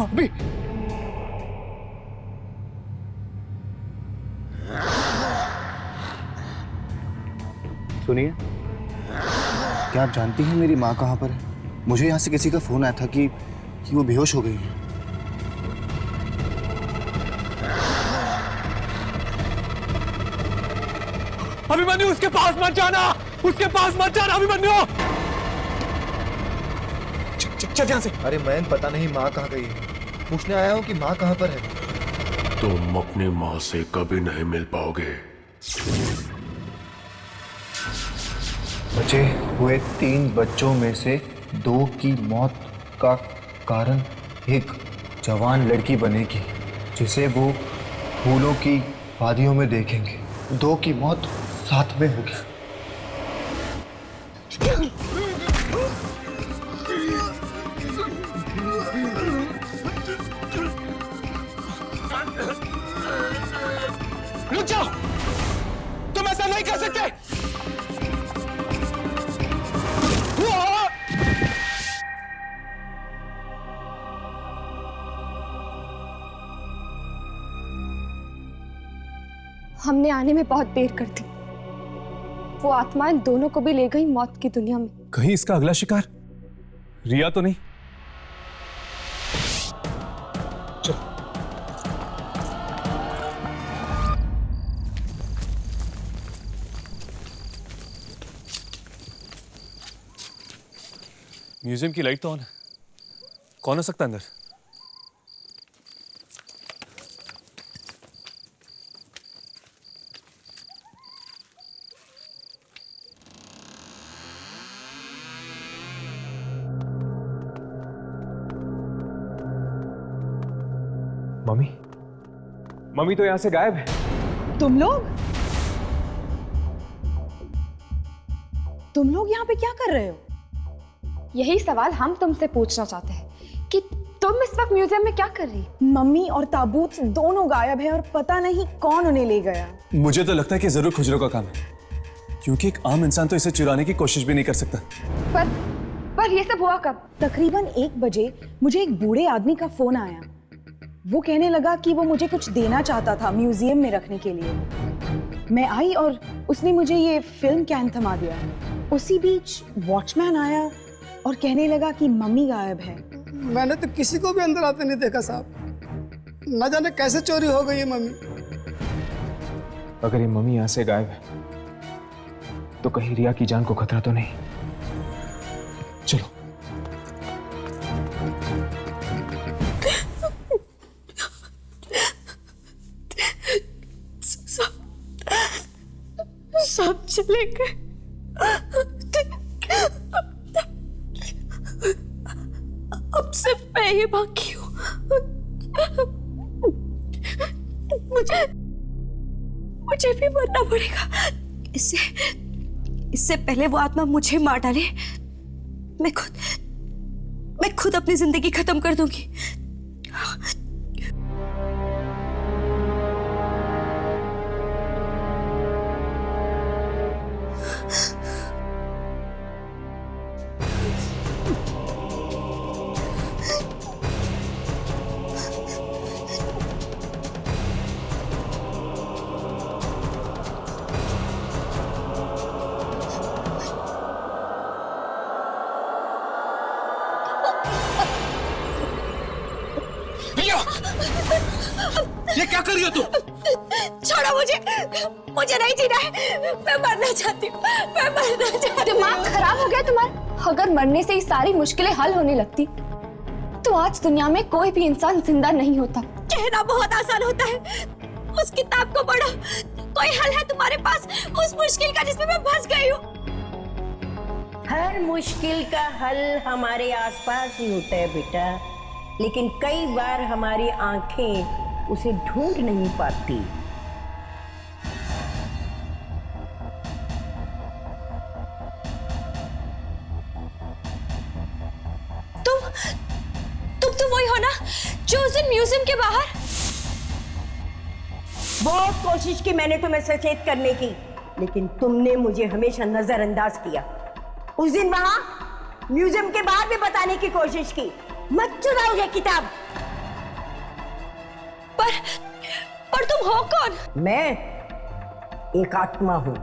[SPEAKER 1] अभी सुनिए, क्या आप जानती हैं मेरी माँ कहाँ पर है? मुझे यहाँ से किसी का फोन आया था कि वो बेहोश हो गई है।
[SPEAKER 4] अभिमन्यु, उसके पास मत जाना, उसके पास मत जाना अभिमन्यु। चल यहाँ से।
[SPEAKER 1] अरे मैं पता नहीं माँ कहाँ गई है, पूछने आया हूँ कि माँ कहाँ पर है।
[SPEAKER 16] तुम अपनी माँ से कभी नहीं मिल पाओगे।
[SPEAKER 1] बचे हुए 3 बच्चों में से 2 की मौत का कारण एक जवान लड़की बनेगी, जिसे वो फूलों की वादियों में देखेंगे। 2 की मौत साथ में होगी।
[SPEAKER 4] रुक जाओ, तुम ऐसा नहीं कर सकते।
[SPEAKER 13] हमने आने में बहुत देर कर दी। वो आत्माएं दोनों को भी ले गई मौत की दुनिया में।
[SPEAKER 14] कहीं इसका अगला शिकार रिया तो नहीं? चल। म्यूजियम की लाइट तो ऑन है। कौन हो सकता है अंदर?
[SPEAKER 10] मम्मी, मम्मी तो यहां से गायब है।
[SPEAKER 11] तुम लोग यहाँ पे क्या कर रहे हो?
[SPEAKER 13] यही सवाल हम तुमसे पूछना चाहते हैं कि तुम इस वक्त म्यूजियम में क्या कर रही?
[SPEAKER 11] मम्मी और ताबूत दोनों गायब है और पता नहीं कौन उन्हें ले गया।
[SPEAKER 14] मुझे तो लगता है कि जरूर खुजरों का काम है, क्योंकि एक आम इंसान तो इसे चुराने की कोशिश भी नहीं कर सकता।
[SPEAKER 13] पर ये सब हुआ कब?
[SPEAKER 11] तकरीबन 1 बजे मुझे एक बूढ़े आदमी का फोन आया। वो कहने लगा कि वो मुझे कुछ देना चाहता था म्यूजियम में रखने के लिए। मैं आई और उसने मुझे ये फिल्म कैन थमा दिया। उसी बीच वॉचमैन आया और कहने लगा कि मम्मी गायब है।
[SPEAKER 17] मैंने तो किसी को भी अंदर आते नहीं देखा साहब। न जाने कैसे चोरी हो गई है मम्मी।
[SPEAKER 10] अगर ये मम्मी यहां से गायब है तो कहीं रिया की जान को खतरा तो नहीं? चलो।
[SPEAKER 3] सब चले गए। अब सिर्फ मैं ही बाकी हूँ। मुझे भी मरना पड़ेगा। इससे पहले वो आत्मा मुझे मार डाले, मैं खुद अपनी जिंदगी खत्म कर दूंगी।
[SPEAKER 12] ये क्या कर रही हो तुम?
[SPEAKER 3] छोड़ो मुझे नहीं जीना है। मैं मरना चाहती हूँ, मैं मरना चाहती हूँ।
[SPEAKER 13] दिमाग खराब हो गया तुम्हारा? अगर मरने से ही सारी मुश्किलें हल होने लगती तो आज दुनिया में कोई भी इंसान जिंदा नहीं होता।
[SPEAKER 3] कहना बहुत आसान होता है, उस किताब को पढ़ो। कोई हल है तुम्हारे पास उस मुश्किल का जिसमें मैं फंस गई हूँ?
[SPEAKER 18] हर मुश्किल का हल हमारे आसपास ही होता है बेटा, लेकिन कई बार हमारी आंखें उसे ढूंढ नहीं पाती।
[SPEAKER 3] तुम तो वही हो ना जो उस दिन म्यूजियम के बाहर?
[SPEAKER 18] बहुत कोशिश की मैंने तुम्हें सचेत करने की, लेकिन तुमने मुझे हमेशा नजरअंदाज किया। उस दिन वहां म्यूजियम के बाहर भी बताने की कोशिश की, मत चुराओ ये किताब।
[SPEAKER 3] पर तुम हो कौन?
[SPEAKER 18] मैं एक आत्मा हूं।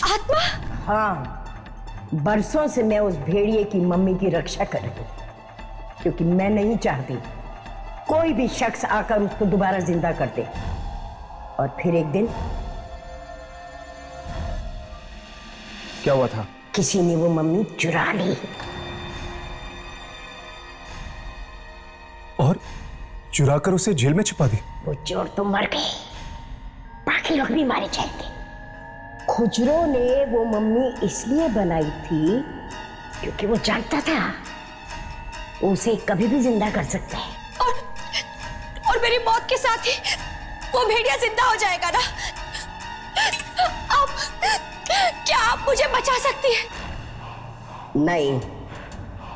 [SPEAKER 3] आत्मा?
[SPEAKER 18] हाँ, बरसों से मैं उस भेड़िए की मम्मी की रक्षा कर रही हूं, क्योंकि मैं नहीं चाहती कोई भी शख्स आकर उसको दोबारा जिंदा कर दे। और फिर एक दिन
[SPEAKER 10] क्या हुआ था?
[SPEAKER 18] किसी ने वो मम्मी चुरा ली
[SPEAKER 7] और चुरा कर उसे जेल में छिपा दी।
[SPEAKER 18] वो चोर तो मर गए, बाकी लोग भी मारे जाएंगे। खुजरो ने वो मम्मी इसलिए बनाई थी क्योंकि वो जानता था उसे कभी भी जिंदा कर सकता है।
[SPEAKER 3] और मेरी मौत के साथ ही वो भेड़िया जिंदा हो जाएगा ना? क्या आप मुझे बचा सकती हैं?
[SPEAKER 18] नहीं,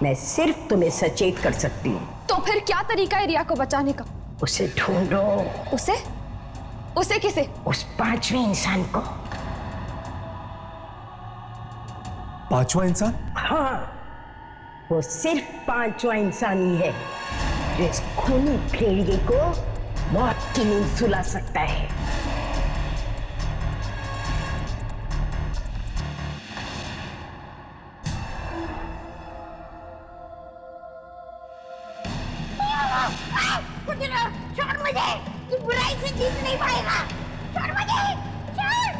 [SPEAKER 18] मैं सिर्फ तुम्हें सचेत कर सकती हूँ।
[SPEAKER 13] तो फिर क्या तरीका है रिया को बचाने का?
[SPEAKER 18] उसे ढूंढो।
[SPEAKER 13] उसे किसे?
[SPEAKER 18] उस पांचवें इंसान को।
[SPEAKER 7] पांचवा इंसान?
[SPEAKER 18] हाँ, वो सिर्फ पांचवा इंसान ही है जो इस खूनी भेड़िए को मौत की नींद सुला सकता है।
[SPEAKER 3] छोड़ मुझे, तू बुराई से जीत नहीं पाएगा। छोड़ मुझे, छोड़।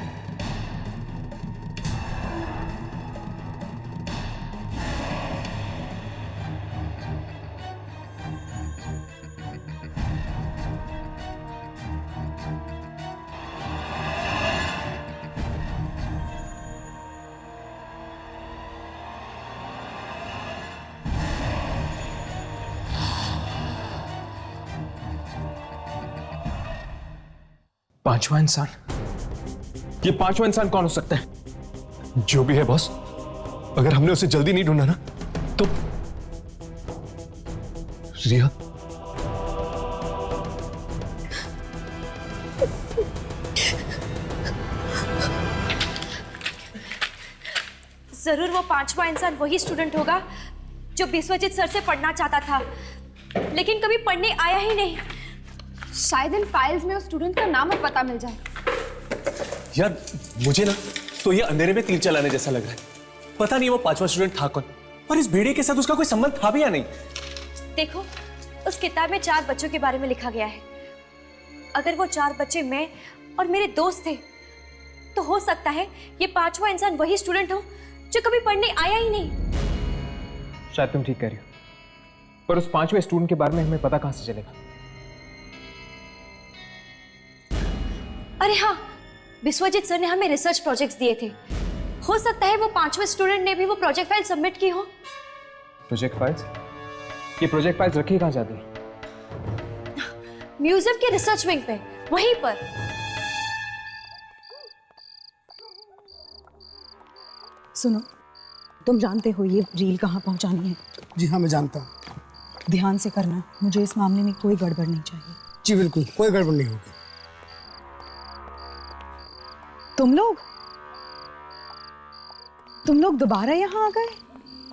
[SPEAKER 10] पांचवा इंसान? ये पांचवा इंसान कौन हो सकता है?
[SPEAKER 7] जो भी है बॉस, अगर हमने उसे जल्दी नहीं ढूंढा ना तो रिया।
[SPEAKER 3] जरूर वो पांचवा इंसान वही स्टूडेंट होगा जो बिस्वजीत सर से पढ़ना चाहता था, लेकिन कभी पढ़ने आया ही नहीं।
[SPEAKER 13] शायद इन फाइल्स में उस स्टूडेंट का नाम और पता मिल जाए।
[SPEAKER 14] यार मुझे ना तो ये अंधेरे में तीर चलाने जैसा लग रहा है। पता नहीं वो 5वां स्टूडेंट था कौन, और इस भेड़िए के साथ उसका कोई संबंध था भी या नहीं।
[SPEAKER 3] देखो, उस किताब में 4 बच्चों के बारे में लिखा गया है। अगर वो 4 बच्चे मैं और मेरे दोस्त थे, तो हो सकता है ये 5वां इंसान वही स्टूडेंट हो जो कभी पढ़ने आया ही नहीं।
[SPEAKER 10] शायद तुम ठीक कह रही हो, पर उस 5वें स्टूडेंट के बारे में हमें पता कहां से चलेगा?
[SPEAKER 3] अरे हाँ, विश्वजीत सर ने हमें रिसर्च प्रोजेक्ट्स दिए थे। हो सकता है वो 5वें स्टूडेंट ने भी वो प्रोजेक्ट फाइल सबमिट की हो।
[SPEAKER 10] Project files? ये प्रोजेक्ट फाइल्स रखी कहां जाती है?
[SPEAKER 3] म्यूजियम के रिसर्च विंग पे, वहीं पर।
[SPEAKER 11] सुनो, तुम जानते हो ये रील कहाँ पहुंचानी है?
[SPEAKER 17] जी हाँ, मैं जानता हूँ।
[SPEAKER 11] ध्यान से करना, मुझे इस मामले में कोई गड़बड़ नहीं चाहिए।
[SPEAKER 17] जी बिल्कुल, कोई गड़बड़ नहीं होगी।
[SPEAKER 11] तुम लोग दोबारा यहाँ आ गए?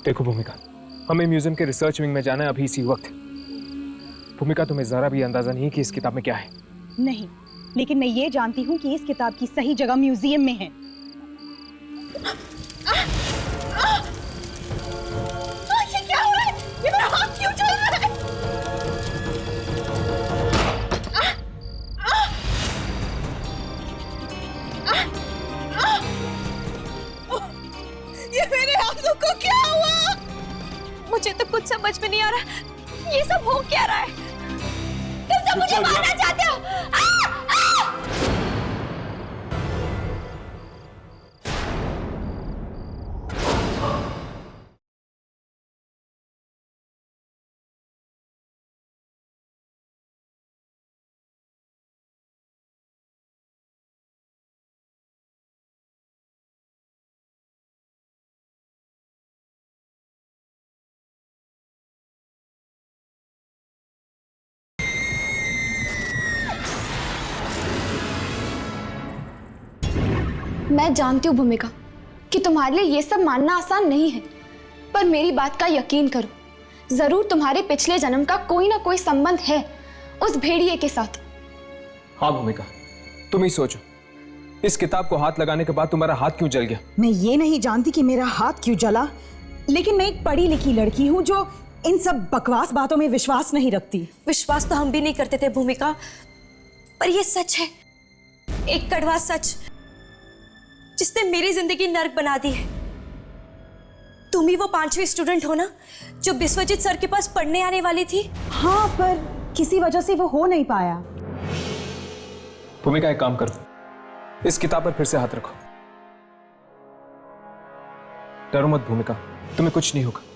[SPEAKER 10] देखो भूमिका, हमें म्यूजियम के रिसर्च विंग में जाना है अभी इसी वक्त। भूमिका, तुम्हें जरा भी अंदाजा नहीं कि इस किताब में क्या है।
[SPEAKER 11] नहीं, लेकिन मैं ये जानती हूँ कि इस किताब की सही जगह म्यूजियम में है।
[SPEAKER 2] ये क्या हो रहा है? ये मेरा हाथ क्यों चल रहा है? ये मेरे हाथों को क्या हुआ?
[SPEAKER 3] मुझे तो कुछ समझ में नहीं आ रहा, ये सब हो क्या रहा है? तुम सब मुझे मारना चाहते हो?
[SPEAKER 13] मैं जानती हूँ भूमिका कि तुम्हारे लिए ये सब मानना आसान नहीं है, पर मेरी बात का यकीन करो, जरूर तुम्हारे पिछले जन्म का कोई ना कोई संबंध है उस भेड़िए के साथ।
[SPEAKER 10] हाँ भूमिका, तुम ही सोचो, इस किताब को हाथ लगाने के बाद तुम्हारा हाथ क्यों जल गया?
[SPEAKER 11] मैं ये नहीं जानती कि मेरा हाथ क्यों जला, लेकिन मैं एक पढ़ी लिखी लड़की हूँ जो इन सब बकवास बातों में विश्वास नहीं रखती।
[SPEAKER 3] विश्वास तो हम भी नहीं करते थे भूमिका, पर ये सच है, एक कड़वा सच जिसने मेरी जिंदगी नर्क बना दी है। तुम ही वो 5वीं स्टूडेंट हो ना जो विश्वजीत सर के पास पढ़ने आने वाली थी?
[SPEAKER 11] हाँ, पर किसी वजह से वो हो नहीं पाया।
[SPEAKER 10] भूमिका, एक काम करो, इस किताब पर फिर से हाथ रखो। डरो मत भूमिका, तुम्हें कुछ नहीं होगा।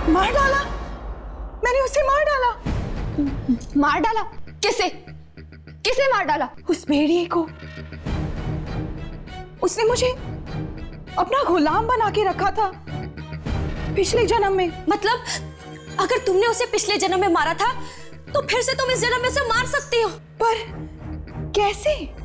[SPEAKER 11] मार डाला? मैंने उसे मार डाला।
[SPEAKER 13] मार डाला? किसे? किसे मार डाला?
[SPEAKER 11] उस भेड़िए को। उसने मुझे अपना गुलाम बना के रखा था पिछले जन्म में।
[SPEAKER 3] मतलब अगर तुमने उसे पिछले जन्म में मारा था तो फिर से तुम इस जन्म में उसे मार सकती हो।
[SPEAKER 11] पर कैसे?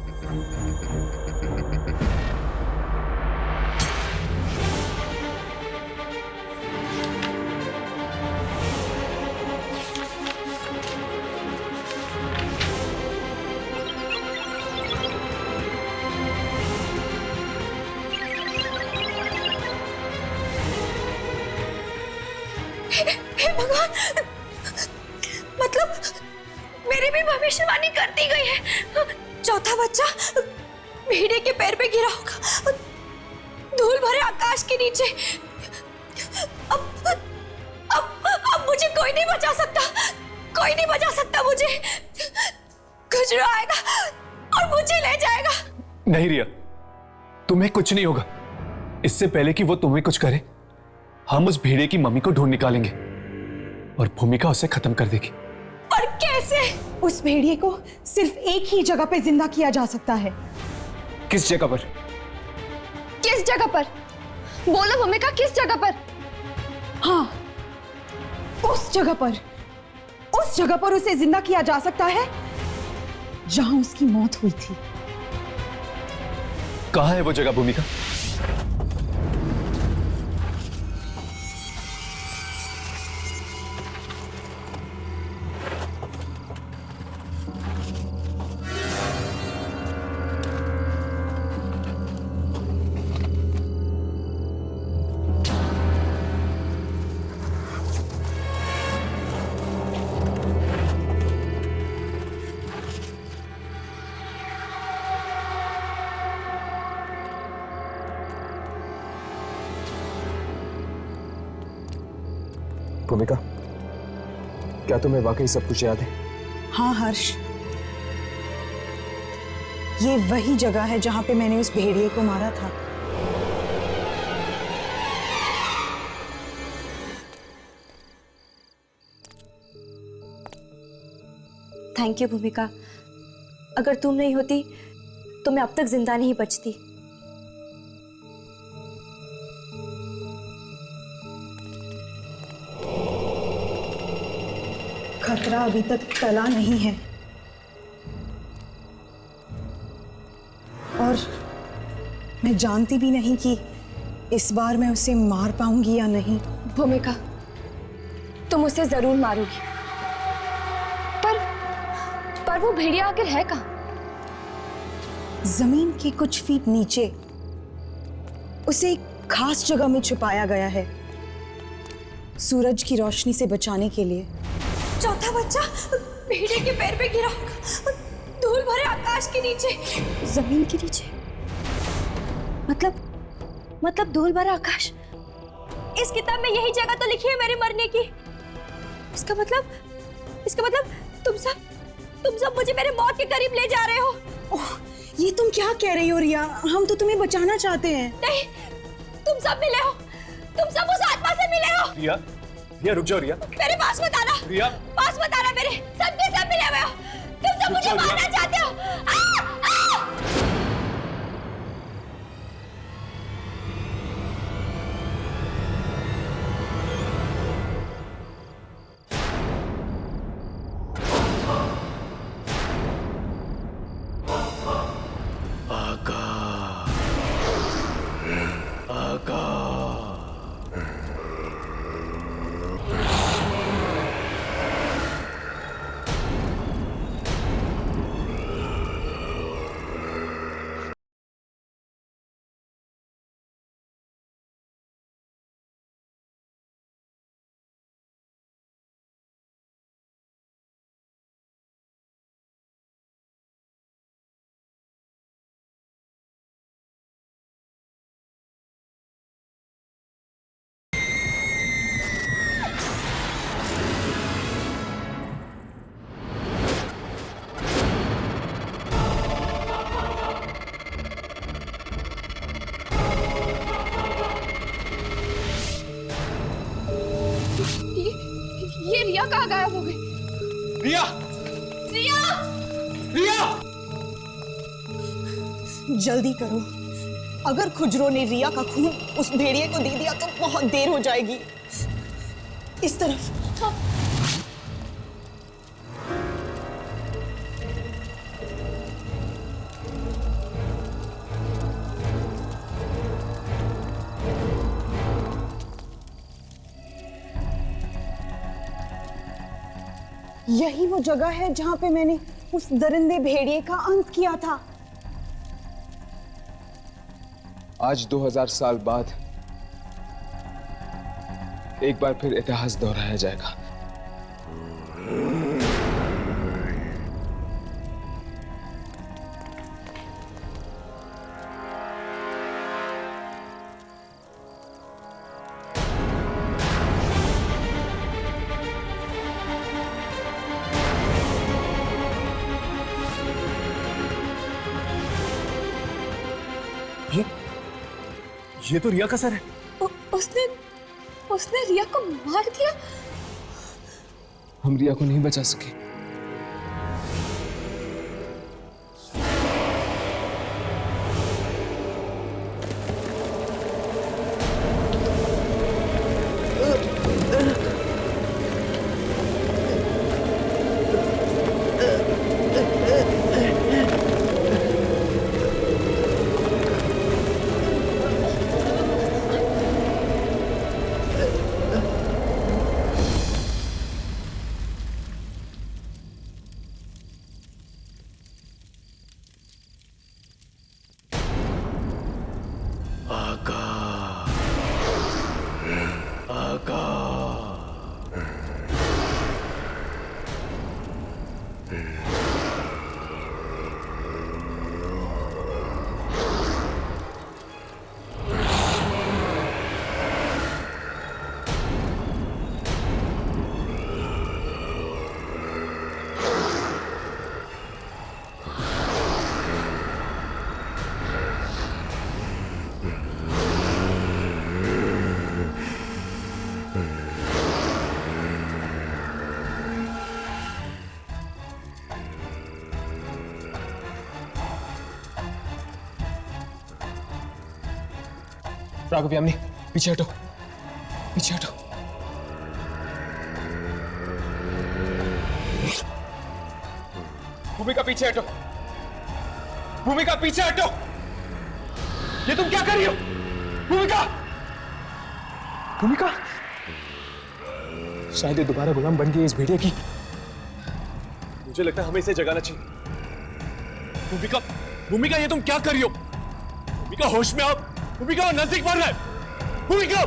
[SPEAKER 3] हे भगवान, मतलब मेरी भी भविष्यवाणी कर दी गई है। चौथा बच्चा भेड़िए के पैर पे गिरा होगा, धूल भरे आकाश के नीचे। कोई नहीं बचा सकता, कोई नहीं बचा सकता मुझे। खुजरो आएगा और मुझे ले जाएगा।
[SPEAKER 14] नहीं रिया, तुम्हें कुछ नहीं होगा। इससे पहले कि वो तुम्हें कुछ करे, हम उस भेड़िए की मम्मी को ढूंढ निकालेंगे और भूमिका उसे खत्म कर देगी।
[SPEAKER 3] पर कैसे?
[SPEAKER 11] उस भेड़िए को सिर्फ एक ही जगह पे जिंदा किया जा सकता है।
[SPEAKER 14] किस जगह पर?
[SPEAKER 13] किस जगह पर? बोलो भूमिका, किस जगह पर?
[SPEAKER 11] हाँ, उस जगह पर, उस जगह पर उसे जिंदा किया जा सकता है जहां उसकी मौत हुई थी।
[SPEAKER 14] कहाँ है वो जगह भूमिका?
[SPEAKER 10] भूमिका, क्या तुम्हें वाकई सब कुछ याद है?
[SPEAKER 11] हाँ हर्ष, ये वही जगह है जहां पे मैंने उस भेड़िए को मारा था।
[SPEAKER 3] थैंक यू भूमिका, अगर तुम नहीं होती तो मैं अब तक जिंदा नहीं बचती।
[SPEAKER 11] खतरा अभी तक टला नहीं है और मैं जानती भी नहीं कि इस बार मैं उसे मार पाऊंगी या नहीं।
[SPEAKER 13] भूमिका, तुम उसे जरूर मारोगी, पर वो भेड़िया आखिर है कहाँ?
[SPEAKER 11] जमीन के कुछ फीट नीचे उसे एक खास जगह में छुपाया गया है, सूरज की रोशनी से बचाने के लिए।
[SPEAKER 3] चौथा बच्चा भेड़िए के पैर पे गिरा होगा, धूल भरे आकाश के नीचे, जमीन के नीचे। मतलब धूल भरा आकाश। इस किताब में यही जगह तो लिखी है मेरे मरने की। इसका मतलब तुम सब मुझे मेरे मौत के करीब ले जा रहे हो।
[SPEAKER 11] ओह, ये तुम क्या कह रही हो रिया? हम तो तुम्हें बचाना चाहते हैं।
[SPEAKER 3] नहीं, तुम सब मिले हो, तुम सब उस आत्मा से मिले हो।
[SPEAKER 14] रिया, रिया रुक जाओ रिया।
[SPEAKER 3] मेरे पास मत आना।
[SPEAKER 14] रिया,
[SPEAKER 3] पास मत आना मेरे। सब के सब मिले हुए हो। तुम सब मुझे मारना चाहते हो। ये रिया कहाँ गायब हो गई?
[SPEAKER 14] रिया!
[SPEAKER 3] रिया!
[SPEAKER 14] रिया!
[SPEAKER 11] जल्दी करो, अगर खुजरो ने रिया का खून उस भेड़िए को दे दिया तो बहुत देर हो जाएगी। इस तरफ। यही वो जगह है जहां पे मैंने उस दरिंदे भेड़िए का अंत किया था।
[SPEAKER 10] आज 2000 साल बाद एक बार फिर इतिहास दोहराया जाएगा।
[SPEAKER 14] ये तो रिया का सर है।
[SPEAKER 13] उसने रिया को मार दिया।
[SPEAKER 10] हम रिया को नहीं बचा सके। राघव यामिनी, पीछे हटो, पीछे हटो। भूमिका पीछे हटो, भूमिका पीछे हटो। ये तुम क्या कर रही हो? भूमिका, भूमिका। शायद ये दोबारा गुलाम बन गई इस भेड़िए की।
[SPEAKER 14] मुझे लगता है हमें इसे जगाना चाहिए। भूमिका, भूमिका ये तुम क्या कर रही हो? भूमिका होश में आओ। भूमिका नजदीक बढ़ रहा है। भूमिका,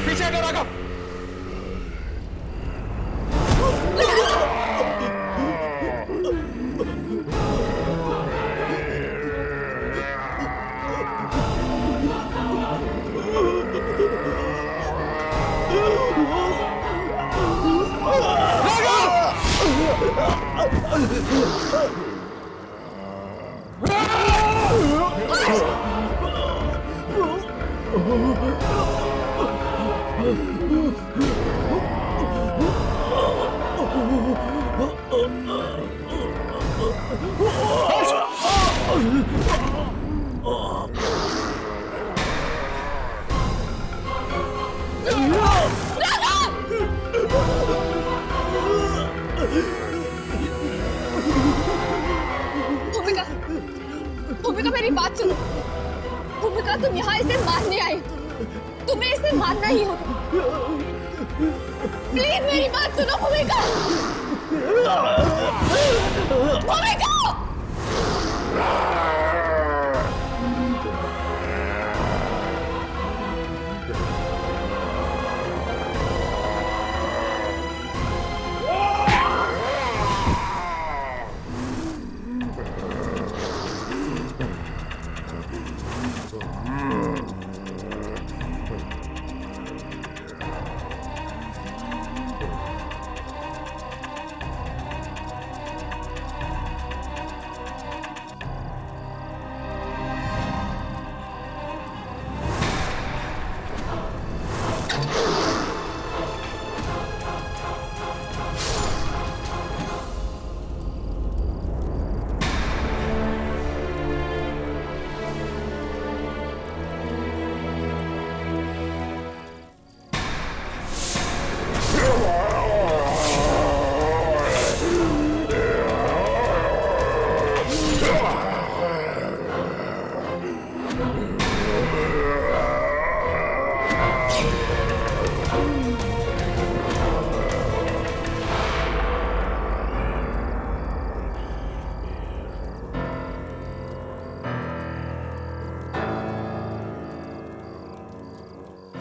[SPEAKER 4] पीछे हटो राघव।
[SPEAKER 13] भूमिका, भूमिका मेरी बात सुनो। भूमिका तुम यहाँ इसे मारने आई, तुम्हें इसे मारना ही होगा। प्लीज मेरी बात सुनो भूमिका। भूमिका!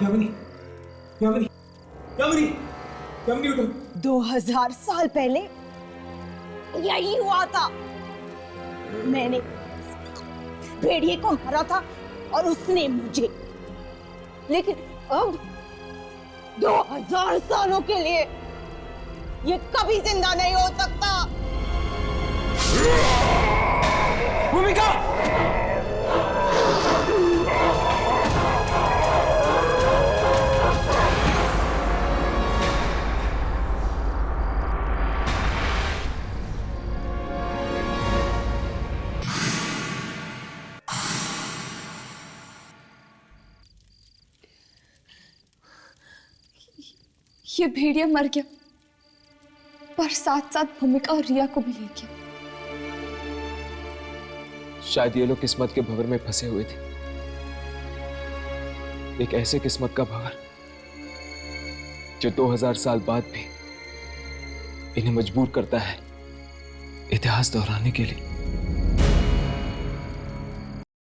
[SPEAKER 4] यामिनी, यामिनी, यामिनी, यामिनी उठो।
[SPEAKER 18] 2000 साल पहले यही हुआ था। मैंने भेड़िए को मारा था और उसने मुझे। लेकिन अब 2000 सालों के लिए
[SPEAKER 19] ये कभी जिंदा नहीं हो सकता।
[SPEAKER 4] भूमिका!
[SPEAKER 13] ये भेड़िया मर गया, पर साथ साथ भूमिका और रिया को भी ले गया।
[SPEAKER 10] शायद ये लोग किस्मत के भंवर में फंसे हुए थे, एक ऐसे किस्मत का भंवर जो 2000 साल बाद भी इन्हें मजबूर करता है इतिहास दोहराने के लिए।